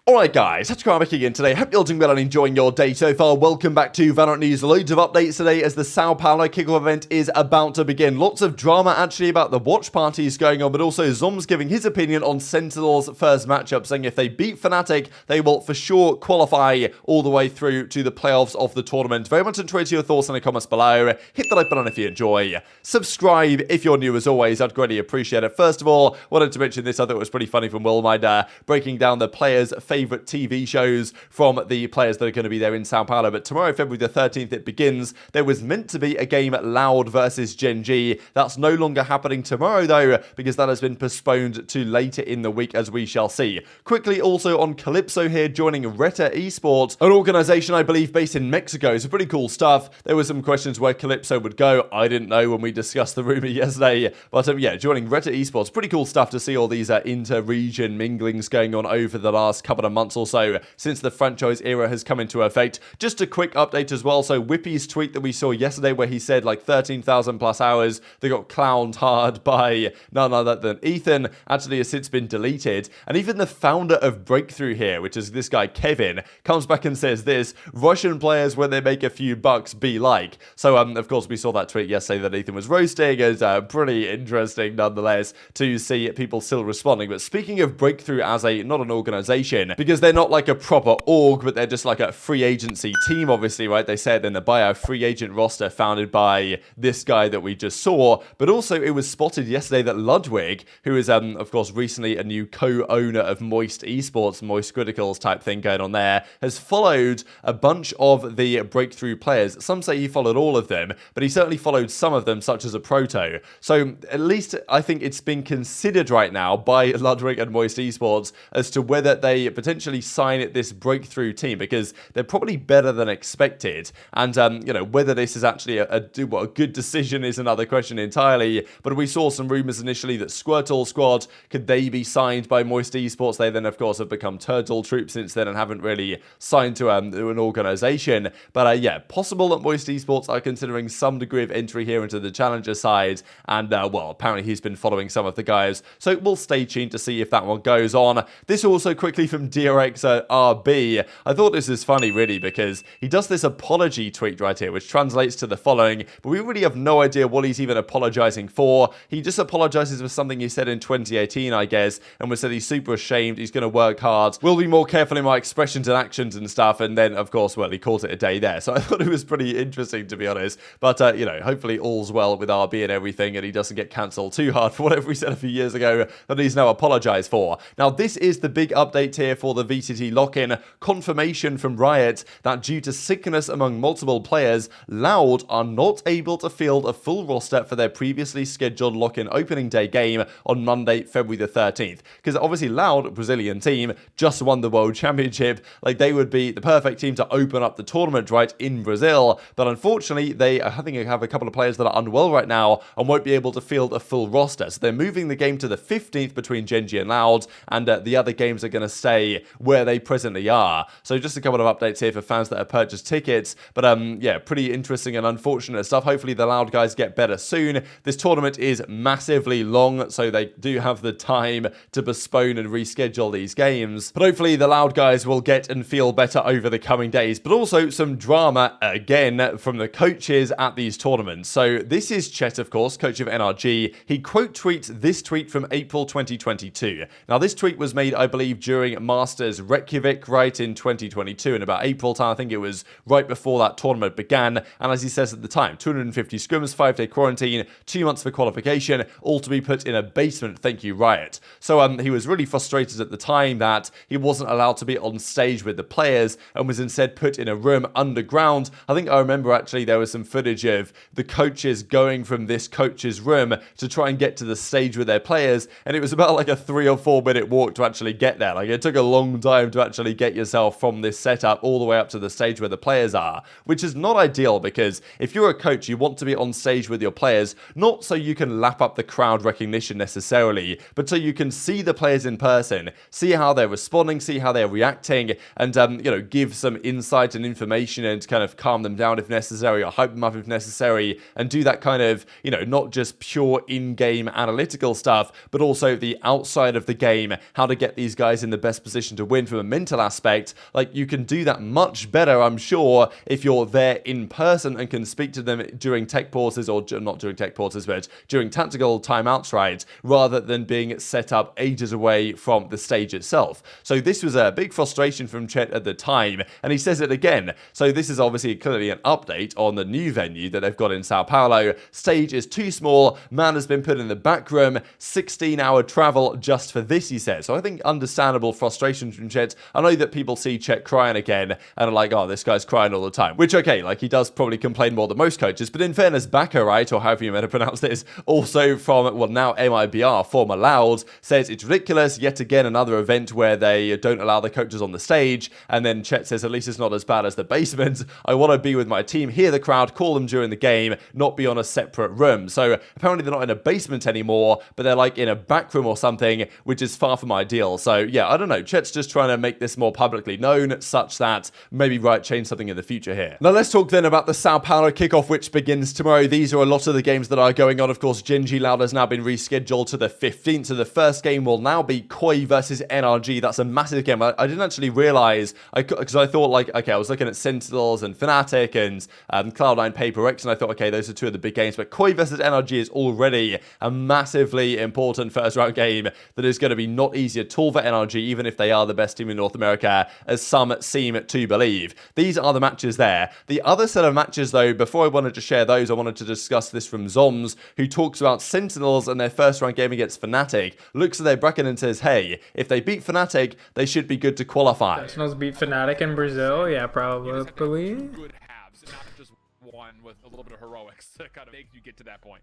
Alright guys, TacticalRab back again today. Hope you're doing well and enjoying your day so far. Welcome back to VALORANT News. Loads of updates today as the Sao Paulo kickoff event is about to begin. Lots of drama actually about the watch parties going on, but also Zombs giving his opinion on Sentinels' first matchup, saying if they beat Fnatic, they will for sure qualify all the way through to the playoffs of the tournament. Very much enjoy your thoughts in the comments below. Hit the like button if you enjoy. Subscribe if you're new as always. I'd greatly appreciate it. First of all, wanted to mention this. I thought it was pretty funny from Will Mider breaking down the players' favorite TV shows from the players that are going to be there in Sao Paulo. But tomorrow, February the 13th, it begins. There was meant to be a game Loud versus Gen.G. That's no longer happening tomorrow, though, because that has been postponed to later in the week, as we shall see. Quickly, also on Calypso here, joining Reta Esports, an organization, I believe, based in Mexico. So pretty cool stuff. There were some questions where Calypso would go. I didn't know when we discussed the rumor yesterday. But yeah, joining Reta Esports. Pretty cool stuff to see all these inter-region minglings going on over the last couple of months or so since the franchise era has come into effect. Just a quick update as well. So Whippy's tweet that we saw yesterday where he said like 13,000 plus hours, they got clowned hard by none other than Ethan, actually has since been deleted. And even the founder of Breakthrough here, which is this guy Kevin, comes back and says this: Russian players, when they make a few bucks, be like. So of course we saw that tweet yesterday that Ethan was roasting. It's pretty interesting nonetheless to see people still responding. But speaking of Breakthrough as not an organization, because they're not like a proper org, but they're just like a free agency team, obviously, right? They said in the bio, free agent roster founded by this guy that we just saw. But also it was spotted yesterday that Ludwig, who is of course recently a new co-owner of Moist Esports, Moist Criticals type thing going on there, has followed a bunch of the Breakthrough players. Some say he followed all of them, but he certainly followed some of them, such as a proto. So at least I think it's been considered right now by Ludwig and Moist Esports as to whether they potentially sign this Breakthrough team, because they're probably better than expected. And you know, whether this is actually a good decision is another question entirely. But we saw some rumors initially that Squirtle Squad, could they be signed by Moist Esports? They then of course have become Turtle Troop since then and haven't really signed to an organization. But yeah, possible that Moist Esports are considering some degree of entry here into the challenger side. And well, apparently he's been following some of the guys, so we'll stay tuned to see if that one goes on. This also quickly from DRX RB. I thought this is funny really, because he does this apology tweet right here, which translates to the following, but we really have no idea what he's even apologizing for. He just apologizes for something he said in 2018, I guess, and was said he's super ashamed, he's going to work hard, will be more careful in my expressions and actions and stuff, and then of course, well, he calls it a day there. So I thought it was pretty interesting, to be honest. But you know, hopefully all's well with RB and everything, and he doesn't get cancelled too hard for whatever he said a few years ago that he's now apologized for. Now this is the big update here for the VCT lock-in. Confirmation from Riot that due to sickness among multiple players, Loud are not able to field a full roster for their previously scheduled lock-in opening day game on Monday, February the 13th. Because obviously Loud, a Brazilian team, just won the World Championship. Like, they would be the perfect team to open up the tournament, right, in Brazil. But unfortunately, I think have a couple of players that are unwell right now and won't be able to field a full roster. So they're moving the game to the 15th between Gen.G and Loud, and the other games are going to stay where they presently are. So just a couple of updates here for fans that have purchased tickets. But yeah, pretty interesting and unfortunate stuff. Hopefully the Loud guys get better soon. This tournament is massively long, so they do have the time to postpone and reschedule these games. But hopefully the Loud guys will get and feel better over the coming days. But also some drama again from the coaches at these tournaments. So this is Chet, of course, coach of NRG. He quote tweets this tweet from April 2022. Now this tweet was made, I believe, during Masters Reykjavik, right, in 2022, in about April time. I think it was right before that tournament began. And as he says at the time, 250 scrims, 5-day quarantine, 2 months for qualification, all to be put in a basement, thank you, Riot. So he was really frustrated at the time that he wasn't allowed to be on stage with the players and was instead put in a room underground. I think I remember actually there was some footage of the coaches going from this coach's room to try and get to the stage with their players, and it was about like a 3 or 4 minute walk to actually get there. Like, it took a long time to actually get yourself from this setup all the way up to the stage where the players are, which is not ideal, because if you're a coach, you want to be on stage with your players, not so you can lap up the crowd recognition necessarily, but so you can see the players in person, see how they're responding, see how they're reacting, and you know, give some insight and information and kind of calm them down if necessary, or hype them up if necessary, and do that kind of, you know, not just pure in-game analytical stuff, but also the outside of the game, how to get these guys in the best position position to win from a mental aspect, like you can do that much better, I'm sure, if you're there in person and can speak to them during tech pauses, or not during tech pauses, but during tactical timeouts, right, rather than being set up ages away from the stage itself. So this was a big frustration from Chet at the time, and he says it again. So this is obviously clearly an update on the new venue that they've got in Sao Paulo. Stage is too small, man has been put in the back room, 16-hour travel just for this, he says. So I think understandable frustration from Chet. I know that people see Chet crying again and are like, oh, this guy's crying all the time, which, okay, like he does probably complain more than most coaches, but in fairness, Baka, right, or however you meant to pronounce this, also from, well, now MIBR, former Loud, says it's ridiculous, yet again another event where they don't allow the coaches on the stage, and then Chet says, at least it's not as bad as the basement. I want to be with my team, hear the crowd, call them during the game, not be on a separate room. So apparently they're not in a basement anymore, but they're like in a back room or something, which is far from ideal. So yeah, I don't know, Chet's just trying to make this more publicly known, such that maybe Riot change something in the future here. Now let's talk then about the Sao Paulo kickoff, which begins tomorrow. These are a lot of the games that are going on. Of course, GenG Loud has now been rescheduled to the 15th, so the first game will now be Koi versus NRG. That's a massive game. I didn't actually realize, because I thought, like, okay, I was looking at Sentinels and Fnatic and Cloud9 Paper X, and I thought, okay, those are two of the big games, but Koi versus NRG is already a massively important first round game that is going to be not easy at all for NRG, even if they are the best team in North America, as some seem to believe. These are the matches there. The other set of matches, though, before I wanted to share those, I wanted to discuss this from Zombs, who talks about Sentinels and their first round game against Fnatic, looks at their bracket and says, hey, if they beat Fnatic, they should be good to qualify. Sentinels beat Fnatic in Brazil? Yeah, probably. Good halves, and not just one with a little bit of heroics to kind of make you get to that point.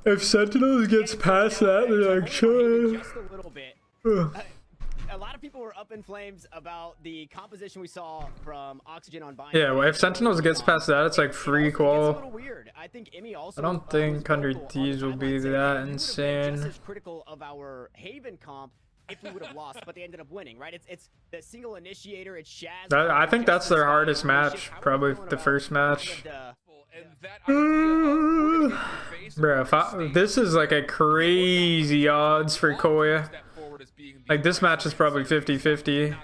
If Sentinels gets past that, they're like, sure. Just a little bit. A lot of people were up in flames about the composition we saw from Oxygen on Bind. Yeah, well, if Sentinels gets past that, it's like free qual. It's a little weird. I think Emmy also. I don't think 100 Thieves will be that insane. Just as critical of our Haven comp if we would have lost, but they ended up winning, right? It's the single initiator. It's ShahZaM. I think that's their hardest match, probably the first match. Bro, this is like a crazy odds for Koi. Like, this match is probably 50-50.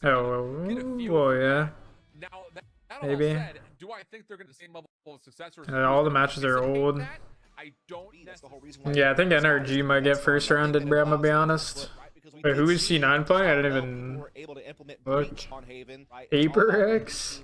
Oh, well, yeah. Maybe. All the matches are old. Yeah, I think NRG might get first rounded, bro, I'm gonna be honest. Wait, who is C9 playing? I didn't even look. Paper X?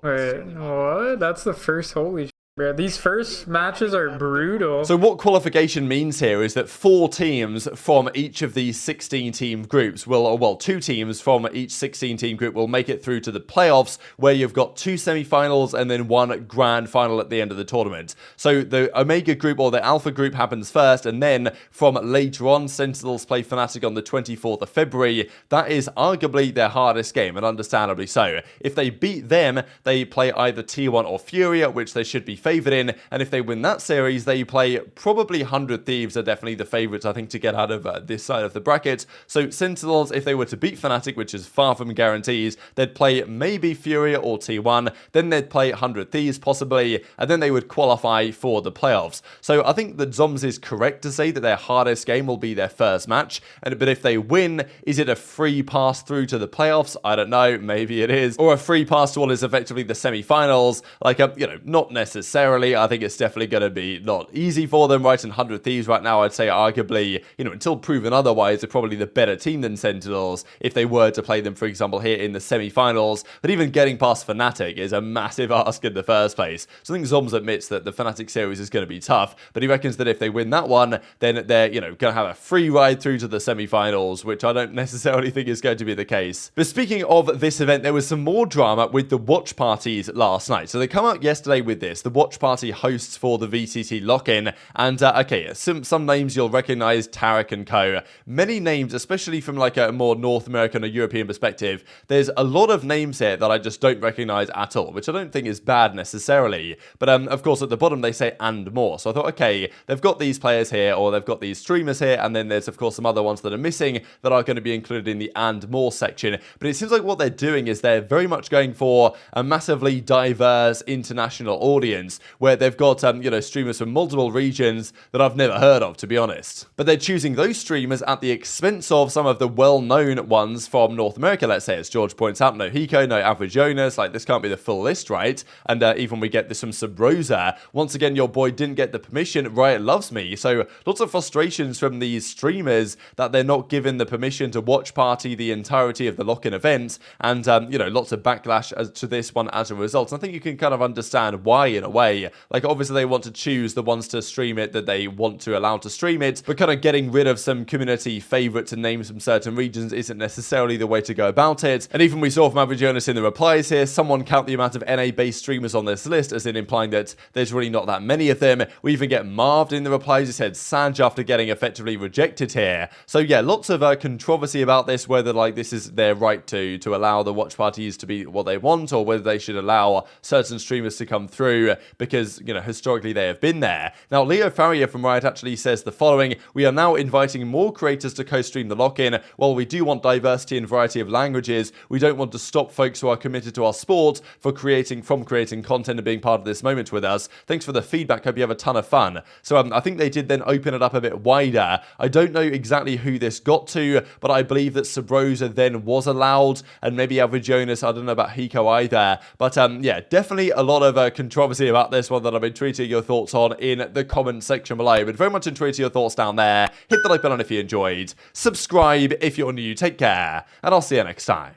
Wait, what? That's the first, holy shit. Yeah, these first matches are brutal. So what qualification means here is that 4 teams from each of these 16-team groups will, well, 2 teams from each 16-team group will make it through to the playoffs, where you've got 2 semi-finals and then 1 grand final at the end of the tournament. So the Omega group, or the Alpha group, happens first, and then from later on, Sentinels play Fnatic on the 24th of February. That is arguably their hardest game, and understandably so. If they beat them, they play either T1 or Furia, which they should be favored in, and if they win that series, they play probably 100 Thieves are definitely the favorites, I think, to get out of this side of the bracket. So Sentinels, if they were to beat Fnatic, which is far from guarantees, they'd play maybe Furia or T1, then they'd play 100 Thieves possibly, and then they would qualify for the playoffs. So I think that Zombs is correct to say that their hardest game will be their first match, but if they win, is it a free pass through to the playoffs? I don't know, maybe it is, or a free pass to what is effectively the semi-finals, like, you know, not necessarily. I think it's definitely going to be not easy for them, right? And 100 Thieves right now, I'd say arguably, you know, until proven otherwise, are probably the better team than Sentinels if they were to play them, for example, here in the semi-finals. But even getting past Fnatic is a massive ask in the first place. So I think Zombs admits that the Fnatic series is going to be tough, but he reckons that if they win that one, then they're, you know, going to have a free ride through to the semi-finals, which I don't necessarily think is going to be the case. But speaking of this event, there was some more drama with the watch parties last night. So they come out yesterday with this. The watch party hosts for the VCT lock-in, and okay, some names you'll recognize, Tarek and co. Many names, especially from like a more North American or European perspective, there's a lot of names here that I just don't recognize at all, which I don't think is bad necessarily, but of course at the bottom they say and more, so I thought, okay, they've got these players here, or they've got these streamers here, and then there's of course some other ones that are missing that are going to be included in the and more section, but it seems like what they're doing is they're very much going for a massively diverse international audience. streams where they've got, you know, streamers from multiple regions that I've never heard of, to be honest. But they're choosing those streamers at the expense of some of the well-known ones from North America, let's say, as George points out. No Hiko, no Average Jonas, like this can't be the full list, right? And even we get this from Subrosa. Once again, your boy didn't get the permission. Riot loves me. So lots of frustrations from these streamers that they're not given the permission to watch party the entirety of the lock-in event, and you know, lots of backlash to this one as a result. And I think you can kind of understand why, in a way. Like, obviously they want to choose the ones to stream it that they want to allow to stream it, but kind of getting rid of some community favorites and names from certain regions isn't necessarily the way to go about it. And even we saw from Average Jonas in the replies here, someone count the amount of NA-based streamers on this list, as in implying that there's really not that many of them. We even get Marved in the replies. He said Sanj after getting effectively rejected here. So yeah, lots of controversy about this, whether like this is their right to allow the watch parties to be what they want, or whether they should allow certain streamers to come through because, you know, historically they have been there. Now, Leo Farrier from Riot actually says the following: we are now inviting more creators to co-stream the lock-in. While we do want diversity and variety of languages, we don't want to stop folks who are committed to our sport from creating content and being part of this moment with us. Thanks for the feedback. Hope you have a ton of fun. So I think they did then open it up a bit wider. I don't know exactly who this got to, but I believe that Subrosa then was allowed, and maybe Average Jonas. I don't know about Hiko either. But yeah, definitely a lot of controversy about this one that I'm intrigued to your thoughts on in the comment section below. But very much intrigued to your thoughts down there. Hit the like button if you enjoyed. Subscribe if you're new. Take care, and I'll see you next time.